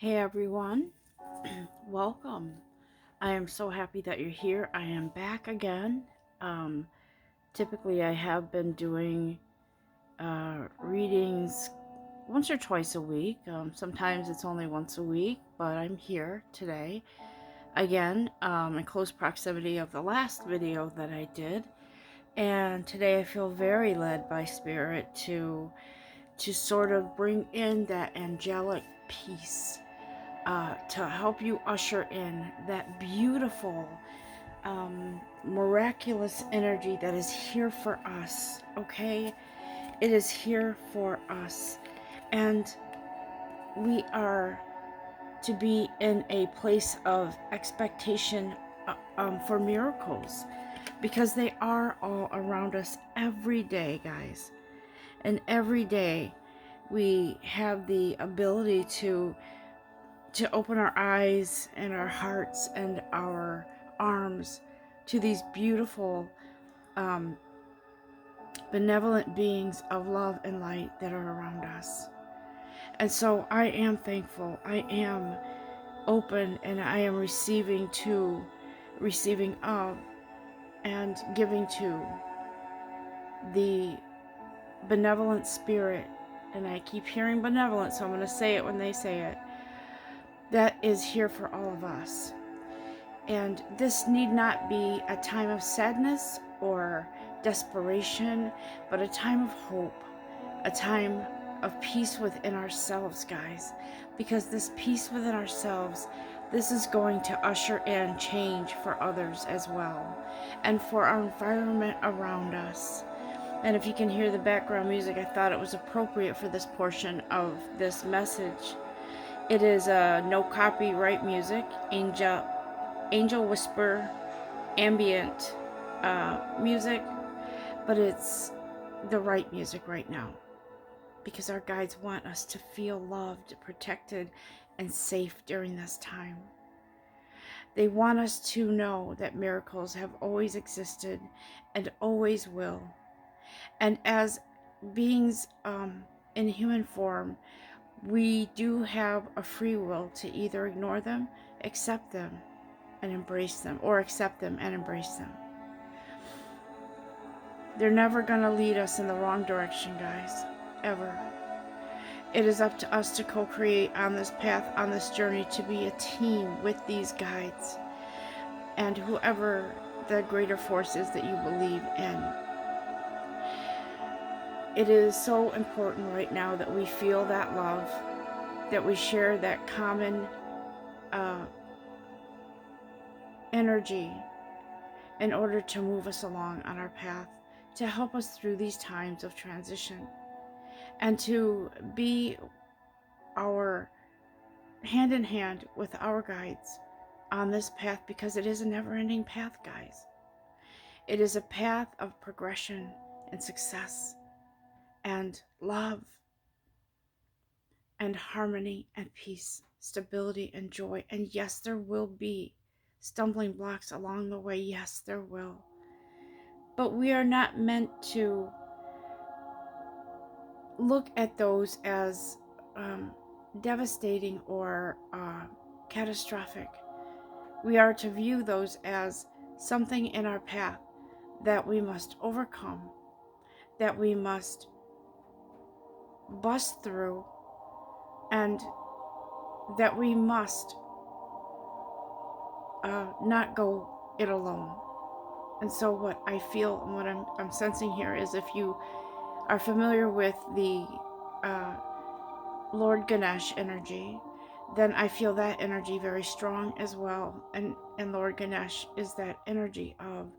Hey everyone, welcome. I am so happy that you're here. I am back again. Um, Typically, I have been doing readings once or twice a week. Sometimes it's only once a week, but I'm here today again in close proximity of the last video that I did. And today I feel very led by Spirit to sort of bring in that angelic peace to help you usher in that beautiful, miraculous energy that is here for us, okay? It is here for us. And we are to be in a place of expectation for miracles because they are all around us every day, guys. And every day we have the ability to open our eyes and our hearts and our arms to these beautiful, um, benevolent beings of love and light that are around us. And so I am thankful. I am open and I am receiving of, and giving to the benevolent spirit. And I keep hearing benevolent, so I'm going to say it when they say it. That is here for all of us. And this need not be a time of sadness or desperation, but a time of hope, a time of peace within ourselves, guys. Because this peace within ourselves, this is going to usher in change for others as well, and for our environment around us. And if you can hear the background music, I thought it was appropriate for this portion of this message. It is no copyright music, angel whisper ambient music, but it's the right music right now because our guides want us to feel loved, protected, and safe during this time. They want us to know that miracles have always existed and always will. And as beings in human form, we do have a free will to either ignore them, accept them, and embrace them, or accept them and embrace them. They're never going to lead us in the wrong direction, guys. Ever. It is up to us to co-create on this path, on this journey, to be a team with these guides and whoever the greater force is that you believe in. It is so important right now that we feel that love, that we share that common energy in order to move us along on our path, to help us through these times of transition, and to be our hand in hand with our guides on this path, because it is a never-ending path, guys. It is a path of progression and success and love and harmony and peace, stability and joy. And yes, there will be stumbling blocks along the way. Yes, there will. But we are not meant to look at those as devastating or catastrophic. We are to view those as something in our path that we must overcome, that we must bust through, and that we must not go it alone. And so what I feel and what I'm sensing here is, if you are familiar with the Lord Ganesh energy, then I feel that energy very strong as well. And Lord Ganesh is that energy of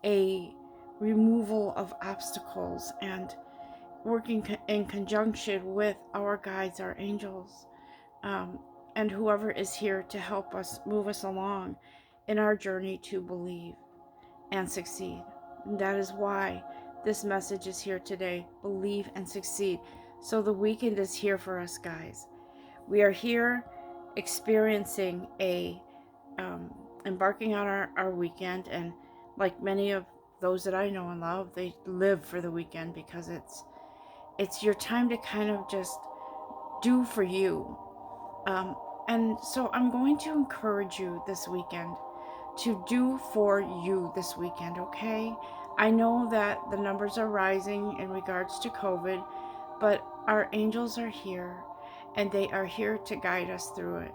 a removal of obstacles and working in conjunction with our guides, our angels, and whoever is here to help us, move us along in our journey to believe and succeed. And that is why this message is here today. Believe and succeed. So the weekend is here for us, guys. We are here experiencing embarking on our weekend. And like many of those that I know and love, they live for the weekend because it's your time to kind of just do for you And so I'm going to encourage you this weekend to do for you this weekend, okay? I know that the numbers are rising in regards to COVID, but our angels are here and they are here to guide us through it.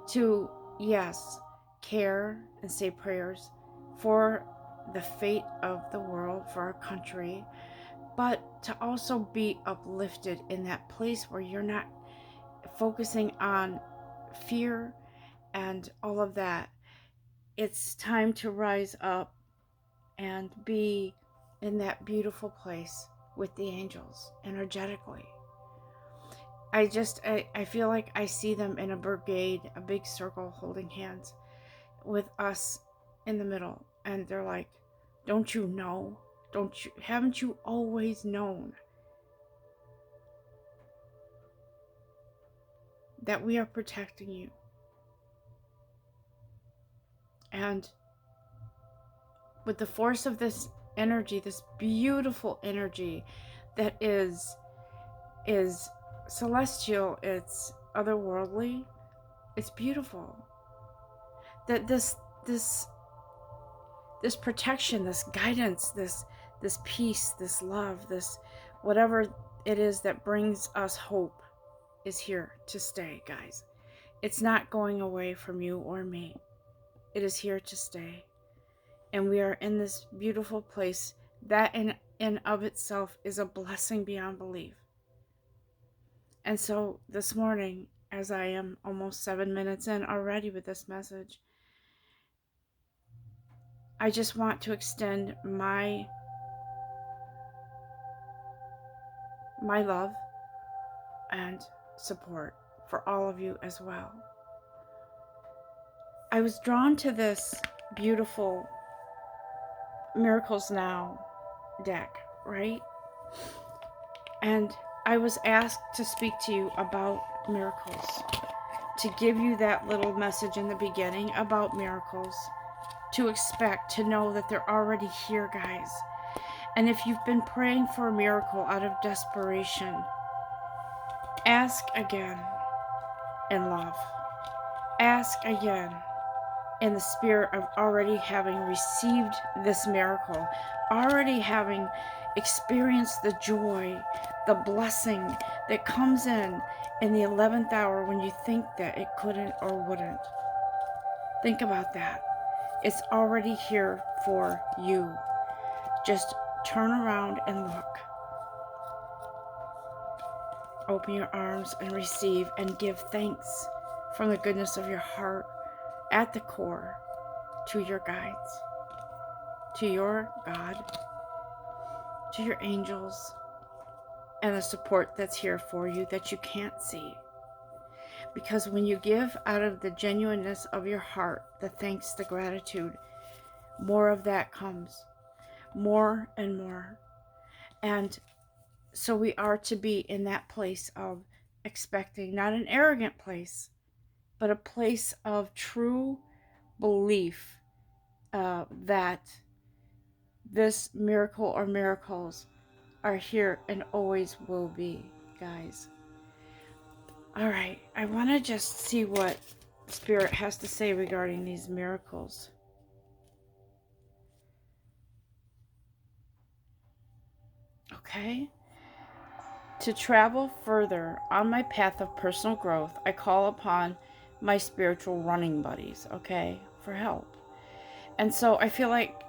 To, yes, care and say prayers for the fate of the world, for our country, but to also be uplifted in that place where you're not focusing on fear and all of that. It's time to rise up and be in that beautiful place with the angels energetically. I feel like I see them in a brigade, a big circle holding hands with us in the middle. And they're like, don't you know? Haven't you always known that we are protecting you? And with the force of this energy, this beautiful energy that is celestial, it's otherworldly, it's beautiful. That this protection, this guidance, this peace, this love, this whatever it is that brings us hope is here to stay, guys. It's not going away from you or me. It is here to stay. And we are in this beautiful place that in of itself is a blessing beyond belief. And so this morning, as I am almost 7 minutes in already with this message, I just want to extend my love and support for all of you as well. I was drawn to this beautiful Miracles Now deck, right? And I was asked to speak to you about miracles, to give you that little message in the beginning about miracles, to expect, to know that they're already here, guys. And if you've been praying for a miracle out of desperation, ask again in love. Ask again in the spirit of already having received this miracle, already having experienced the joy, the blessing that comes in the 11th hour when you think that it couldn't or wouldn't. Think about that. It's already here for you. Just turn around and look. Open your arms and receive and give thanks from the goodness of your heart at the core to your guides, to your God, to your angels, and the support that's here for you that you can't see. Because when you give out of the genuineness of your heart, the thanks, the gratitude, more of that comes, more and more. And so we are to be in that place of expecting, not an arrogant place, but a place of true belief that this miracle or miracles are here and always will be, guys. All right, I want to just see what Spirit has to say regarding these miracles. Okay. To travel further on my path of personal growth, I call upon my spiritual running buddies, okay, for help. And so I feel like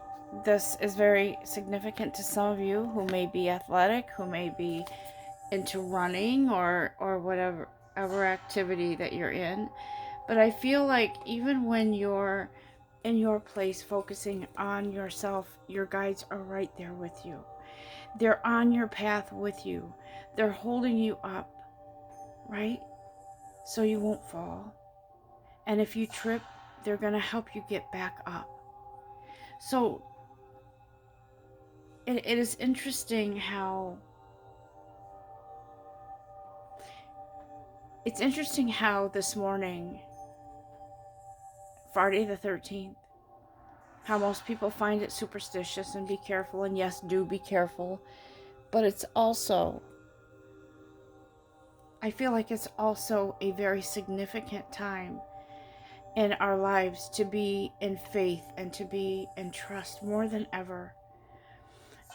this is very significant to some of you who may be athletic, who may be into running or whatever activity that you're in. But I feel like even when you're in your place focusing on yourself, your guides are right there with you. They're on your path with you. They're holding you up, right? So you won't fall. And if you trip, they're going to help you get back up. So it is interesting how this morning, Friday the 13th, how most people find it superstitious and be careful, and yes, do be careful, but it's also I feel like it's also a very significant time in our lives to be in faith and to be in trust more than ever,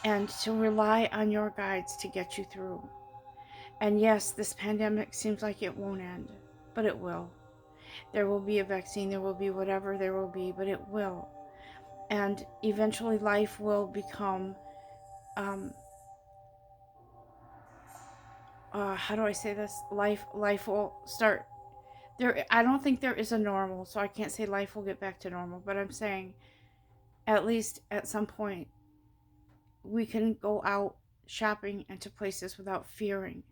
and to rely on your guides to get you through. And yes, this pandemic seems like it won't end, but it will. There will be a vaccine, there will be whatever there will be, but it will. And eventually life will become, how do I say this? Life will start. I don't think there is a normal, so I can't say life will get back to normal, but I'm saying at least at some point we can go out shopping into places without fearing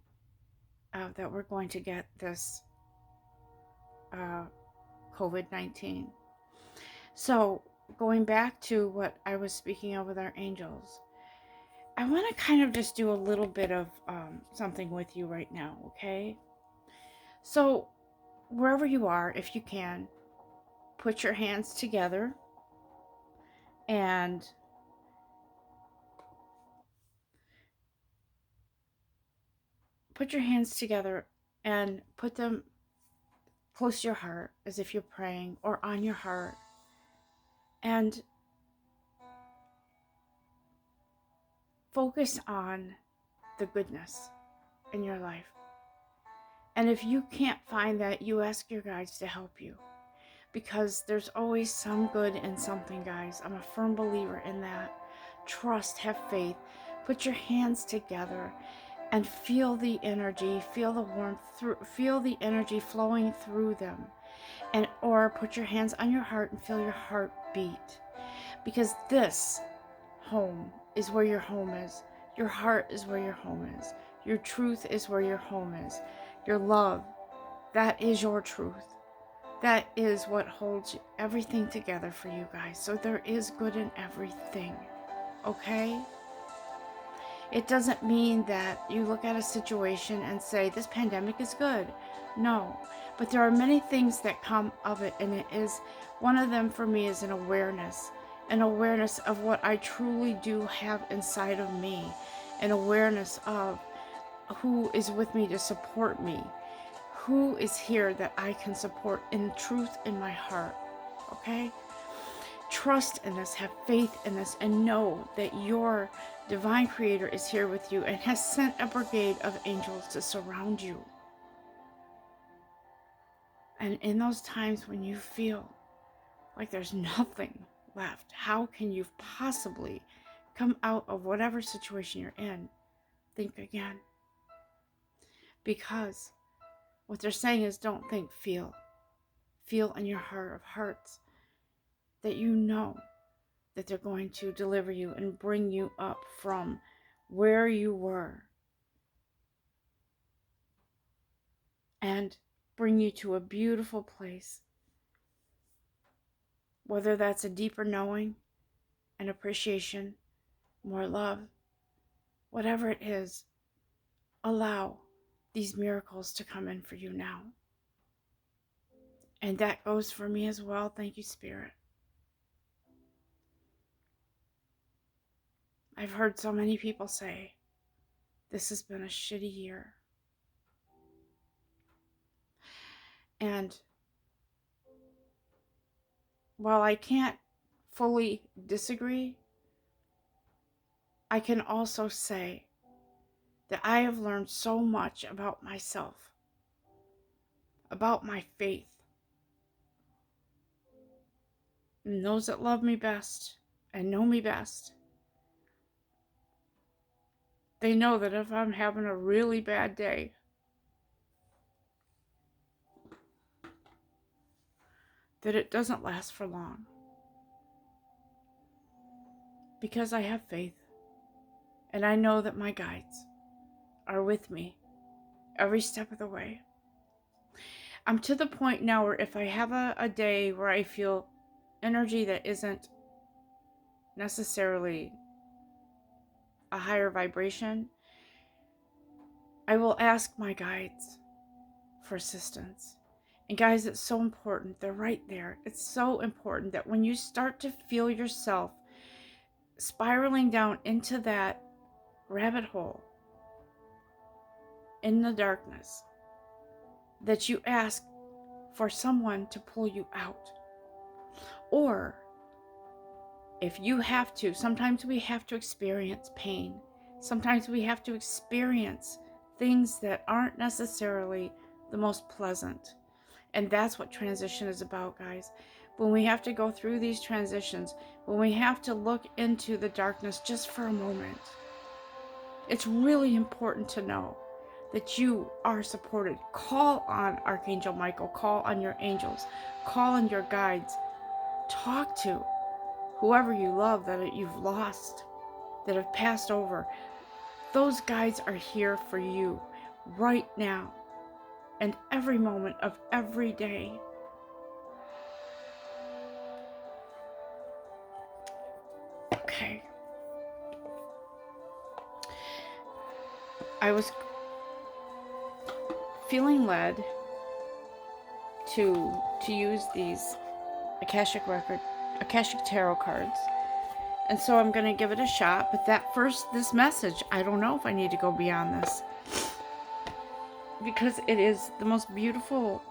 that we're going to get this uh, COVID-19. So, going back to what I was speaking of with our angels, I want to kind of just do a little bit of something with you right now, okay? So, wherever you are, if you can, put your hands together and put them close to your heart as if you're praying, or on your heart, and focus on the goodness in your life. And if you can't find that, you ask your guides to help you, because there's always some good in something, guys. I'm a firm believer in that. Trust, have faith. Put your hands together and feel the energy, feel the warmth, feel the energy flowing through them. And or put your hands on your heart and feel your heart beat. Because this home is where your home is. Your heart is where your home is. Your truth is where your home is. Your love, that is your truth. That is what holds everything together for you guys. So there is good in everything, okay? It doesn't mean that you look at a situation and say, this pandemic is good. No, but there are many things that come of it, and it is, one of them for me is an awareness of what I truly do have inside of me, an awareness of who is with me to support me, who is here that I can support in truth in my heart, okay? Trust in this, have faith in this, and know that your divine creator is here with you and has sent a brigade of angels to surround you. And in those times when you feel like there's nothing left, how can you possibly come out of whatever situation you're in? Think again. Because what they're saying is, don't think, feel. Feel in your heart of hearts that you know that they're going to deliver you and bring you up from where you were and bring you to a beautiful place. Whether that's a deeper knowing, an appreciation, more love, whatever it is, allow these miracles to come in for you now. And that goes for me as well. Thank you, Spirit. I've heard so many people say, this has been a shitty year. And while I can't fully disagree, I can also say that I have learned so much about myself, about my faith. And those that love me best and know me best, they know that if I'm having a really bad day, that it doesn't last for long. Because I have faith, and I know that my guides are with me every step of the way. I'm to the point now where if I have a day where I feel energy that isn't necessarily a higher vibration, I will ask my guides for assistance. And guys, it's so important. They're right there. It's so important that when you start to feel yourself spiraling down into that rabbit hole in the darkness, that you ask for someone to pull you out. Or if you have to, sometimes we have to experience pain. Sometimes we have to experience things that aren't necessarily the most pleasant. And that's what transition is about, guys. When we have to go through these transitions, when we have to look into the darkness just for a moment, it's really important to know that you are supported. Call on Archangel Michael, call on your angels, call on your guides. Talk to whoever you love that you've lost, that have passed over. Those guides are here for you right now and every moment of every day. Okay. I was feeling led to use these Akashic Tarot cards. And so I'm going to give it a shot. But this message, I don't know if I need to go beyond this. Because it is the most beautiful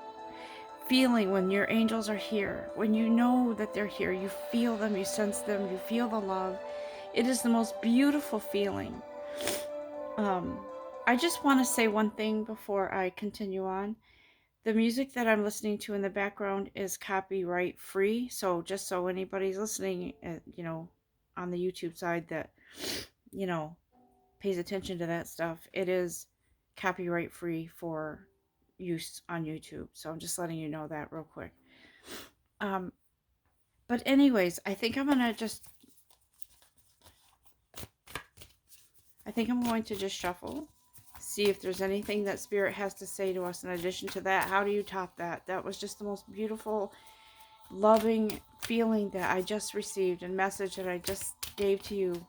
feeling when your angels are here. When you know that they're here. You feel them, you sense them, you feel the love. It is the most beautiful feeling. I just want to say one thing before I continue on. The music that I'm listening to in the background is copyright free. So just so anybody's listening, on the YouTube side that, pays attention to that stuff, it is copyright free for use on YouTube. So I'm just letting you know that real quick. But anyways, I think I'm going to just shuffle, see if there's anything that Spirit has to say to us in addition to that. How do you top that? That was just the most beautiful, loving feeling that I just received and message that I just gave to you.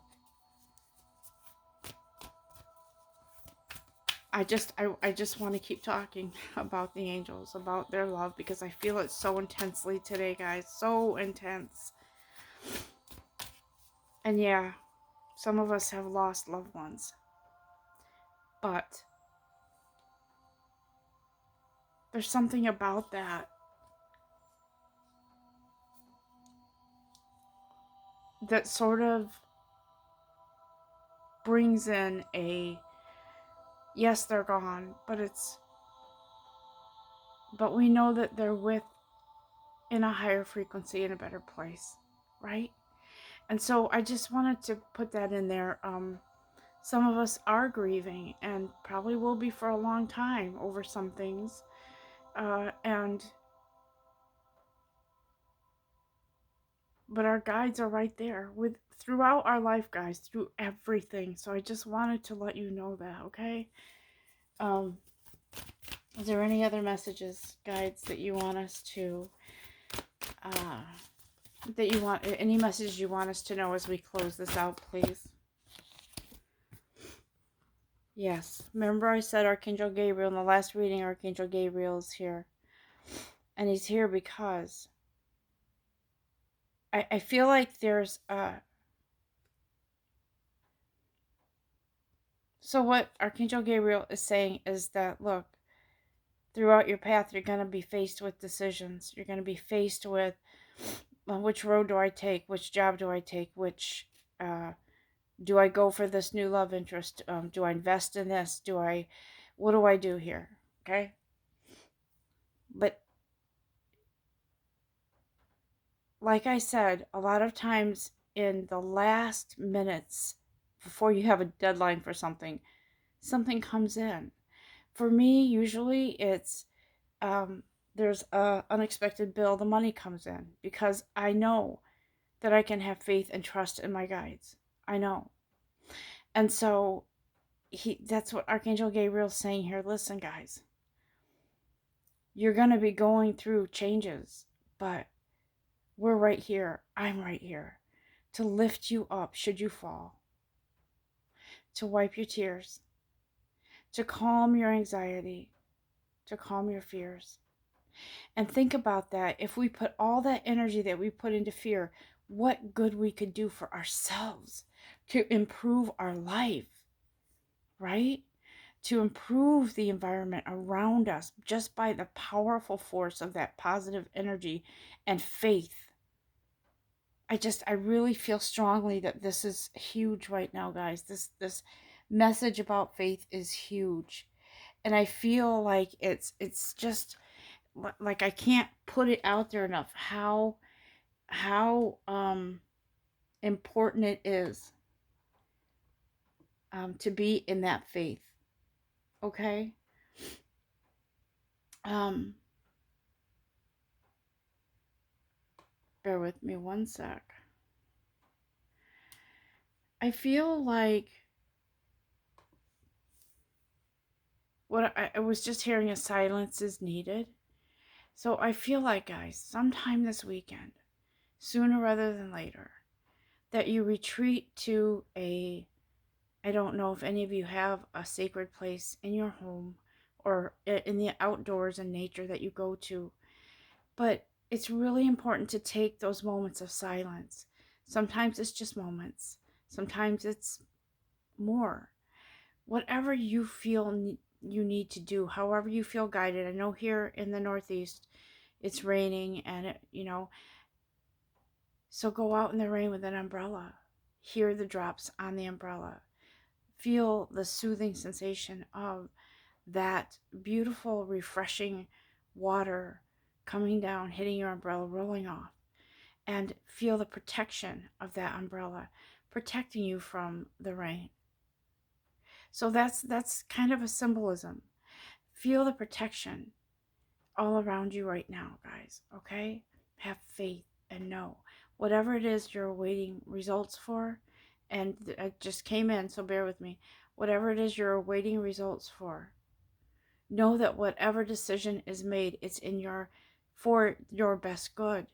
I just want to keep talking about the angels, about their love, because I feel it so intensely today, guys. So intense. And yeah, some of us have lost loved ones. But there's something about that that sort of brings in a, yes, they're gone, but we know that they're in a higher frequency, in a better place, right? And so I just wanted to put that in there. Some of us are grieving and probably will be for a long time over some things. But our guides are right there throughout our life, guys, through everything. So I just wanted to let you know that, okay? Is there any other messages, guides, that you want us to, any message you want us to know as we close this out, please? Yes. Remember I said Archangel Gabriel in the last reading, Archangel Gabriel is here. And he's here because I feel like there's so what Archangel Gabriel is saying is that, look, throughout your path, you're going to be faced with decisions. You're going to be faced with, which road do I take? Which job do I take? Do I go for this new love interest? Do I invest in this? What do I do here? Okay? But like I said, a lot of times in the last minutes before you have a deadline for something comes in. For me, usually it's there's a unexpected bill, the money comes in because I know that I can have faith and trust in my guides. I know. And so that's what Archangel Gabriel's saying here. Listen, guys, you're going to be going through changes, but we're right here. I'm right here to lift you up should you fall, to wipe your tears, to calm your anxiety, to calm your fears. And think about that. If we put all that energy that we put into fear, what good we could do for ourselves to improve our life, right? to improve the environment around us just by the powerful force of that positive energy and faith. I really feel strongly that this is huge right now, guys. This message about faith is huge. And I feel like it's just like I can't put it out there enough how important it is to be in that faith. Okay? Um Bear with me one sec. I feel like I was just hearing a silence is needed. So I feel like, guys, sometime this weekend, sooner rather than later, that you retreat to I don't know if any of you have a sacred place in your home or in the outdoors and nature that you go to, but it's really important to take those moments of silence. Sometimes it's just moments, sometimes it's more. Whatever you feel you need to do, however you feel guided. I know here in the Northeast it's raining and so go out in the rain with an umbrella. Hear the drops on the umbrella. Feel the soothing sensation of that beautiful, refreshing water coming down, hitting your umbrella, rolling off. And feel the protection of that umbrella protecting you from the rain. So that's kind of a symbolism. Feel the protection all around you right now, guys, okay? Have faith and know whatever it is you're awaiting results for, and it just came in, so bear with me. Whatever it is you're awaiting results for, know that whatever decision is made, it's in for your best good.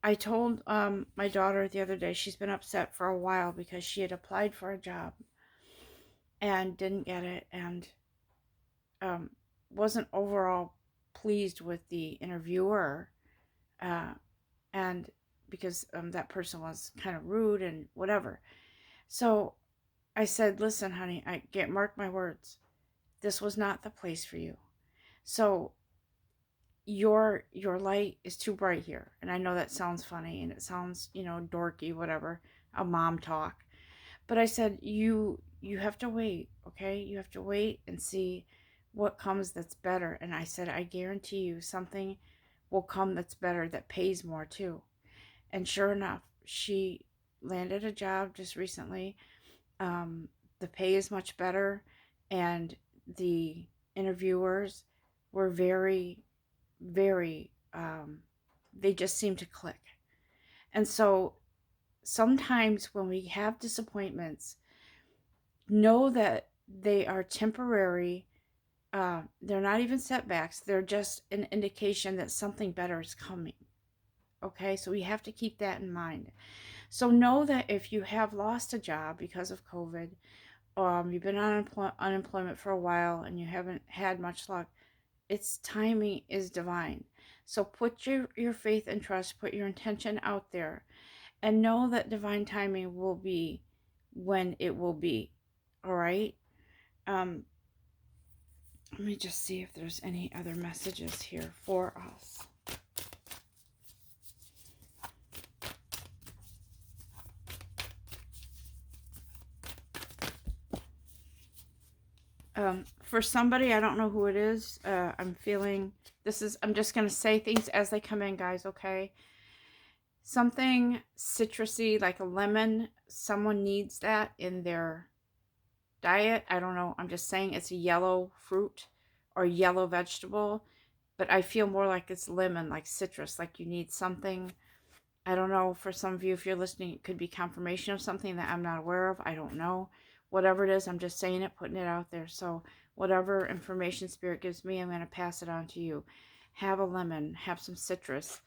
I told my daughter the other day, she's been upset for a while because she had applied for a job and didn't get it, and um, wasn't overall pleased with the interviewer, uh, and because that person was kind of rude and whatever. So I said, "Listen, honey, mark my words. This was not the place for you. So your light is too bright here." And I know that sounds funny and it sounds, dorky, whatever, a mom talk. But I said, you have to wait, okay? You have to wait and see what comes that's better. And I said, I guarantee you something will come that's better, that pays more too. And sure enough, she landed a job just recently. The pay is much better, and the interviewers were very, very, they just seemed to click. And so sometimes when we have disappointments, know that they are temporary. They're not even setbacks. They're just an indication that something better is coming. Okay, so we have to keep that in mind. So know that if you have lost a job because of COVID, you've been on unemployment for a while and you haven't had much luck, its timing is divine. So put your faith and trust, put your intention out there, and know that divine timing will be when it will be. All right. Um, Let me just see if there's any other messages here for us. For somebody, I don't know who it is. I'm feeling I'm just going to say things as they come in, guys, okay? Something citrusy like a lemon. Someone needs that in their diet. I don't know. I'm just saying it's a yellow fruit or yellow vegetable. But I feel more like it's lemon, like citrus, like you need something. I don't know, for some of you, if you're listening, it could be confirmation of something that I'm not aware of. I don't know. Whatever it is, I'm just saying it, putting it out there. So whatever information Spirit gives me, I'm going to pass it on to you. Have a lemon. Have some citrus.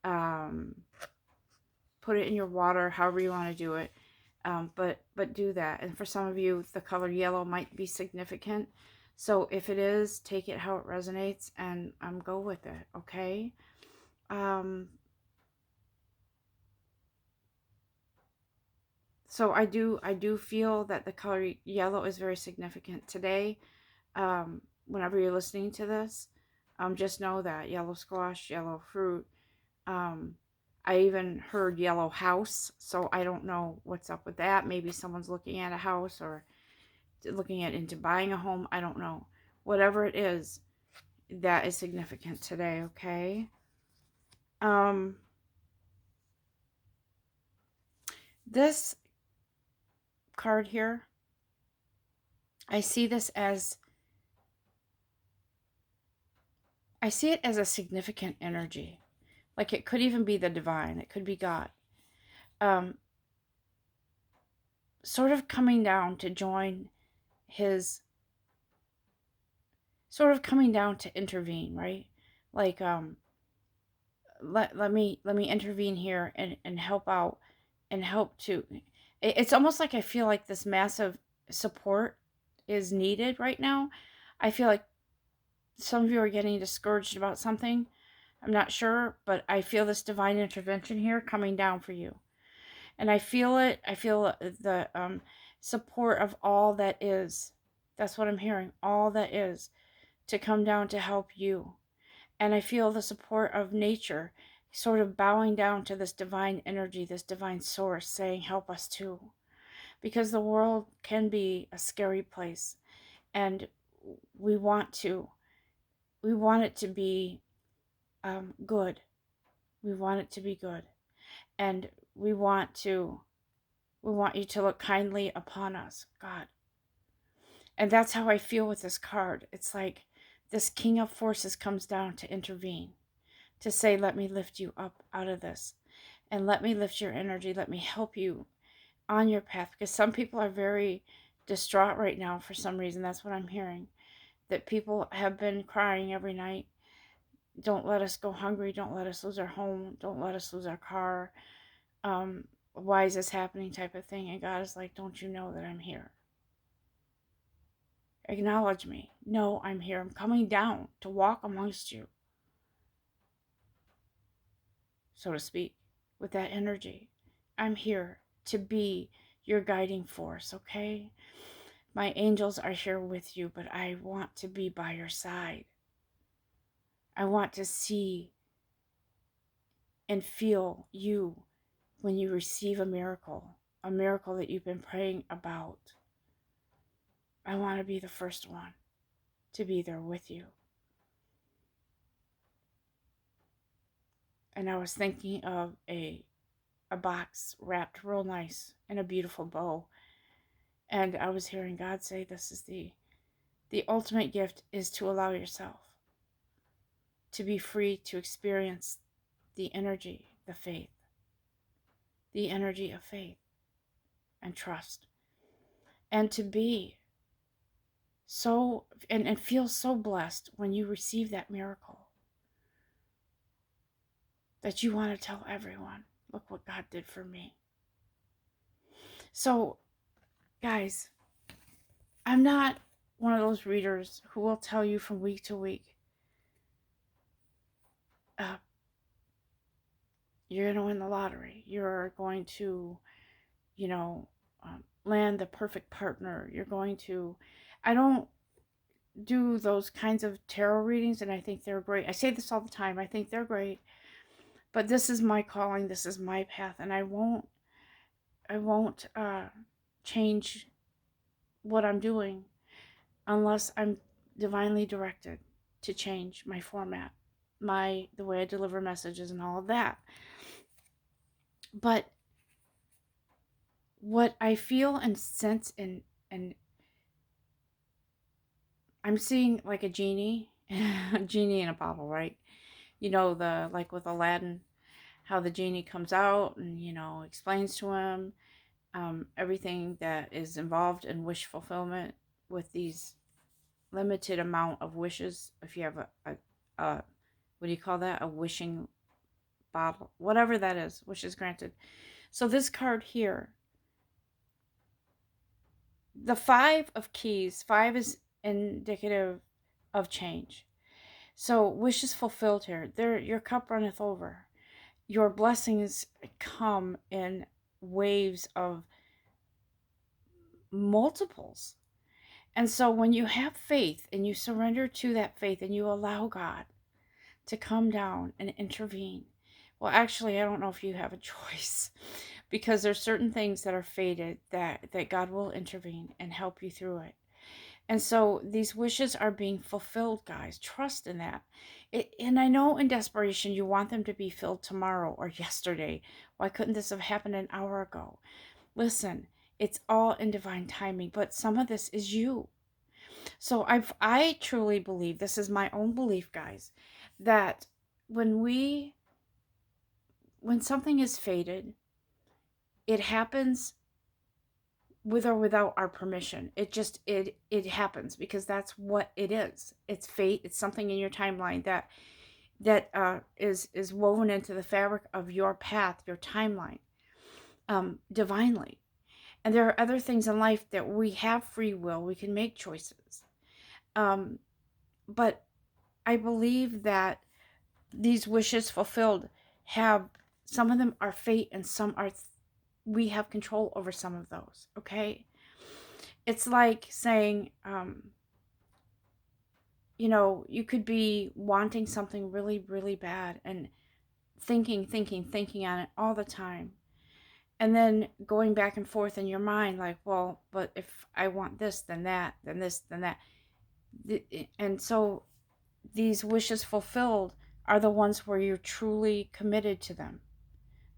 Put it in your water, however you want to do it. But do that. And for some of you, the color yellow might be significant. So if it is, take it how it resonates and go with it, okay? So I do feel that the color yellow is very significant today. whenever you're listening to this, just know that yellow squash, yellow fruit. Um, I even heard yellow house, so I don't know what's up with that. Maybe someone's looking at a house or looking at into buying a home. I don't know. Whatever it is, that is significant today, okay? Um, this card here, I see this as, I see it as a significant energy. Like it could even be the divine. It could be God. Um, sort of coming down to join his, sort of coming down to intervene, right? Like, let me intervene here and help out and help to, it's almost like I feel like this massive support is needed right now. I feel like some of you are getting discouraged about something. I'm not sure, but I feel this divine intervention here coming down for you. And I feel it. I feel the support of all that is. That's what I'm hearing. All that is to come down to help you. And I feel the support of nature sort of bowing down to this divine energy, this divine source saying, help us too. Because the world can be a scary place. And we want it to be good. We want it to be good. And we want you to look kindly upon us, God. And that's how I feel with this card. It's like this King of Forces comes down to intervene, to say, let me lift you up out of this. And let me lift your energy. Let me help you on your path. Because some people are very distraught right now for some reason. That's what I'm hearing. That people have been crying every night. Don't let us go hungry. Don't let us lose our home. Don't let us lose our car. Why is this happening type of thing. And God is like, don't you know that I'm here? Acknowledge me. No, I'm here. I'm coming down to walk amongst you, so to speak, with that energy. I'm here to be your guiding force, okay? My angels are here with you, but I want to be by your side. I want to see and feel you when you receive a miracle that you've been praying about. I want to be the first one to be there with you. And I was thinking of a box wrapped real nice in a beautiful bow. And I was hearing God say, this is the ultimate gift is to allow yourself to be free to experience the energy, the energy of faith and trust. And to be so, and feel so blessed when you receive that miracle that you want to tell everyone, look what God did for me. So, guys, I'm not one of those readers who will tell you from week to week, you're going to win the lottery. You're going to, land the perfect partner. You're going to, I don't do those kinds of tarot readings, and I think they're great. I say this all the time. I think they're great. But this is my calling. This is my path, and I won't change what I'm doing unless I'm divinely directed to change my format, the way I deliver messages and all of that. But what I feel and sense and I'm seeing like a genie, a genie in a bottle, right? The like with Aladdin, how the genie comes out and explains to him everything that is involved in wish fulfillment with these limited amount of wishes. If you have a what do you call that? A wishing bottle, whatever that is, wishes granted. So this card here, the 5 of keys, 5 is indicative of change. So wishes fulfilled here. Your cup runneth over. Your blessings come in waves of multiples. And so when you have faith and you surrender to that faith and you allow God to come down and intervene, well, actually, I don't know if you have a choice, because there's certain things that are fated that God will intervene and help you through it. And so these wishes are being fulfilled, guys. Trust in that. And I know in desperation you want them to be filled tomorrow or yesterday. Why couldn't this have happened an hour ago? Listen, it's all in divine timing, but some of this is you. So I truly believe, this is my own belief, guys, that when when something is fated, it happens with or without our permission. It happens because that's what it is. It's fate. It's something in your timeline that is woven into the fabric of your path, your timeline, divinely. And there are other things in life that we have free will. We can make choices. But I believe that these wishes fulfilled have, some of them are fate and some are we have control over some of those. Okay, it's like saying, you could be wanting something really, really bad and thinking on it all the time. And then going back and forth in your mind, like, well, but if I want this, then that, then this, then that. And so these wishes fulfilled are the ones where you're truly committed to them.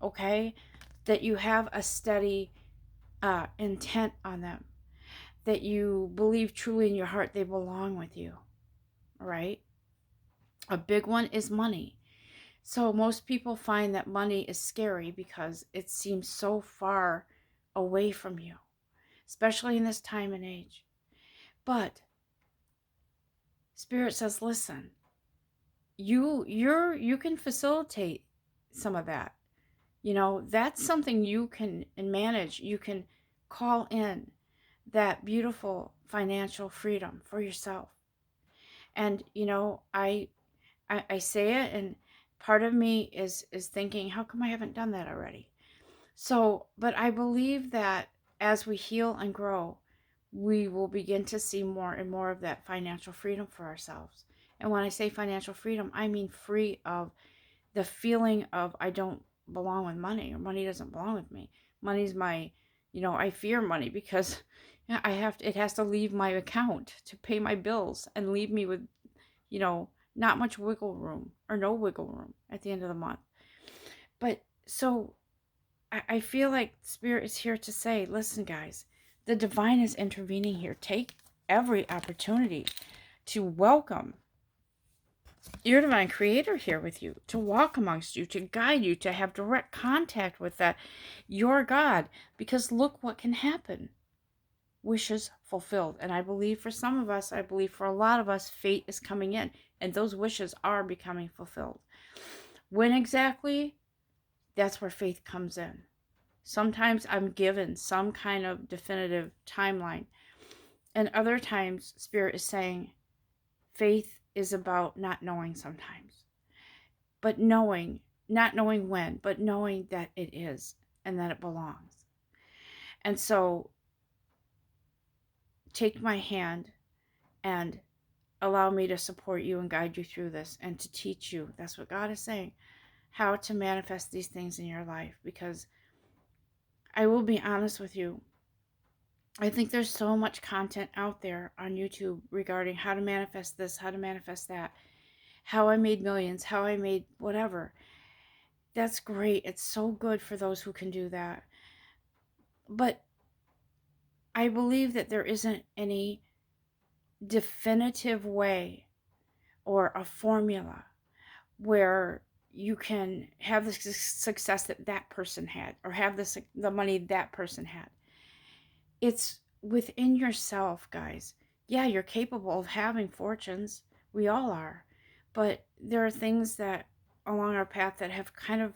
Okay? That you have a steady intent on them. That you believe truly in your heart they belong with you. Right? A big one is money. So most people find that money is scary because it seems so far away from you, especially in this time and age. But Spirit says, listen, you can facilitate some of that. That's something you can manage. You can call in that beautiful financial freedom for yourself. And I say it, and part of me is thinking, how come I haven't done that already? So, but I believe that as we heal and grow, we will begin to see more and more of that financial freedom for ourselves. And when I say financial freedom, I mean free of the feeling of I don't belong with money, or money doesn't belong with me. Money's my, I fear money because it has to leave my account to pay my bills and leave me with, not much wiggle room or no wiggle room at the end of the month. But so I feel like Spirit is here to say, listen, guys, the divine is intervening here. Take every opportunity to welcome your divine creator here with you, to walk amongst you, to guide you, to have direct contact with your God, because look what can happen. Wishes fulfilled. And I believe for some of us, I believe for a lot of us, fate is coming in, and those wishes are becoming fulfilled. When exactly? That's where faith comes in. Sometimes I'm given some kind of definitive timeline, and other times Spirit is saying faith is about not knowing sometimes, but not knowing when, but knowing that it is and that it belongs. And so take my hand and allow me to support you and guide you through this and to teach you. That's what God is saying, how to manifest these things in your life. Because I will be honest with you, I think there's so much content out there on YouTube regarding how to manifest this, how to manifest that, how I made millions, how I made whatever. That's great. It's so good for those who can do that. But I believe that there isn't any definitive way or a formula where you can have the success that person had, or have the money that person had. It's within yourself, guys. Yeah, you're capable of having fortunes. We all are. But there are things that along our path that have kind of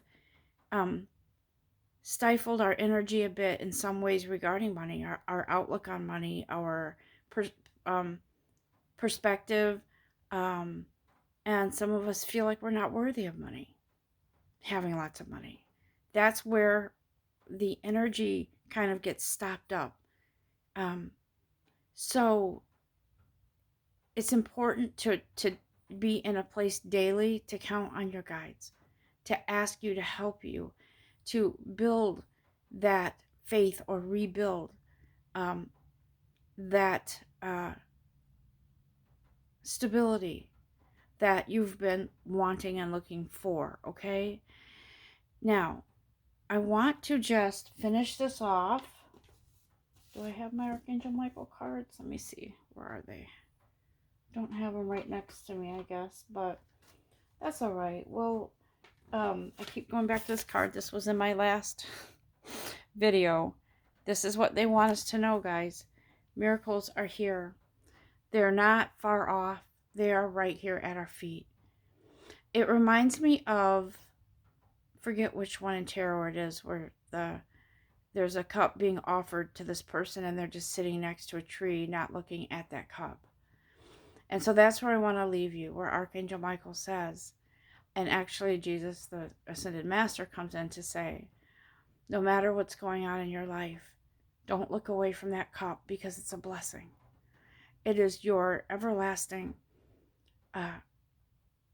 stifled our energy a bit in some ways regarding money, our outlook on money, our um, perspective. And some of us feel like we're not worthy of money, having lots of money. That's where the energy kind of gets stopped up. So it's important to be in a place daily to count on your guides, to ask you to help you, to build that faith or rebuild that stability that you've been wanting and looking for, okay? Now, I want to just finish this off. Do I have my Archangel Michael cards? Let me see. Where are they? Don't have them right next to me, I guess, but that's all right. Well, I keep going back to this card. This was in my last video. This is what they want us to know, guys. Miracles are here. They're not far off. They are right here at our feet. It reminds me of, forget which one in tarot it is, where there's a cup being offered to this person and they're just sitting next to a tree, not looking at that cup. And so that's where I want to leave you, where Archangel Michael says, and actually Jesus, the Ascended Master, comes in to say, no matter what's going on in your life, don't look away from that cup because it's a blessing. It is your everlasting,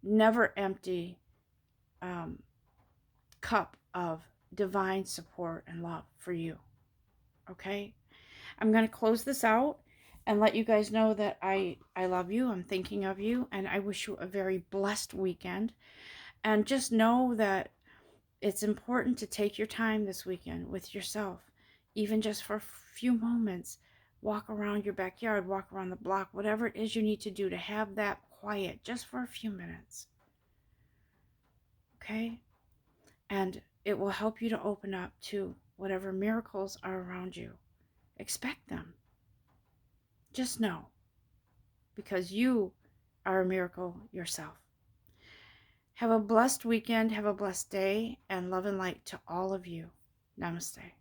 never empty cup of divine support and love for you. Okay? I'm going to close this out and let you guys know that I love you. I'm thinking of you, and I wish you a very blessed weekend. And just know that it's important to take your time this weekend with yourself, even just for a few moments. Walk around your backyard, walk around the block, whatever it is you need to do to have that quiet just for a few minutes. Okay? And it will help you to open up to whatever miracles are around you. Expect them. Just know, because you are a miracle yourself. Have a blessed weekend, have a blessed day, and love and light to all of you. Namaste.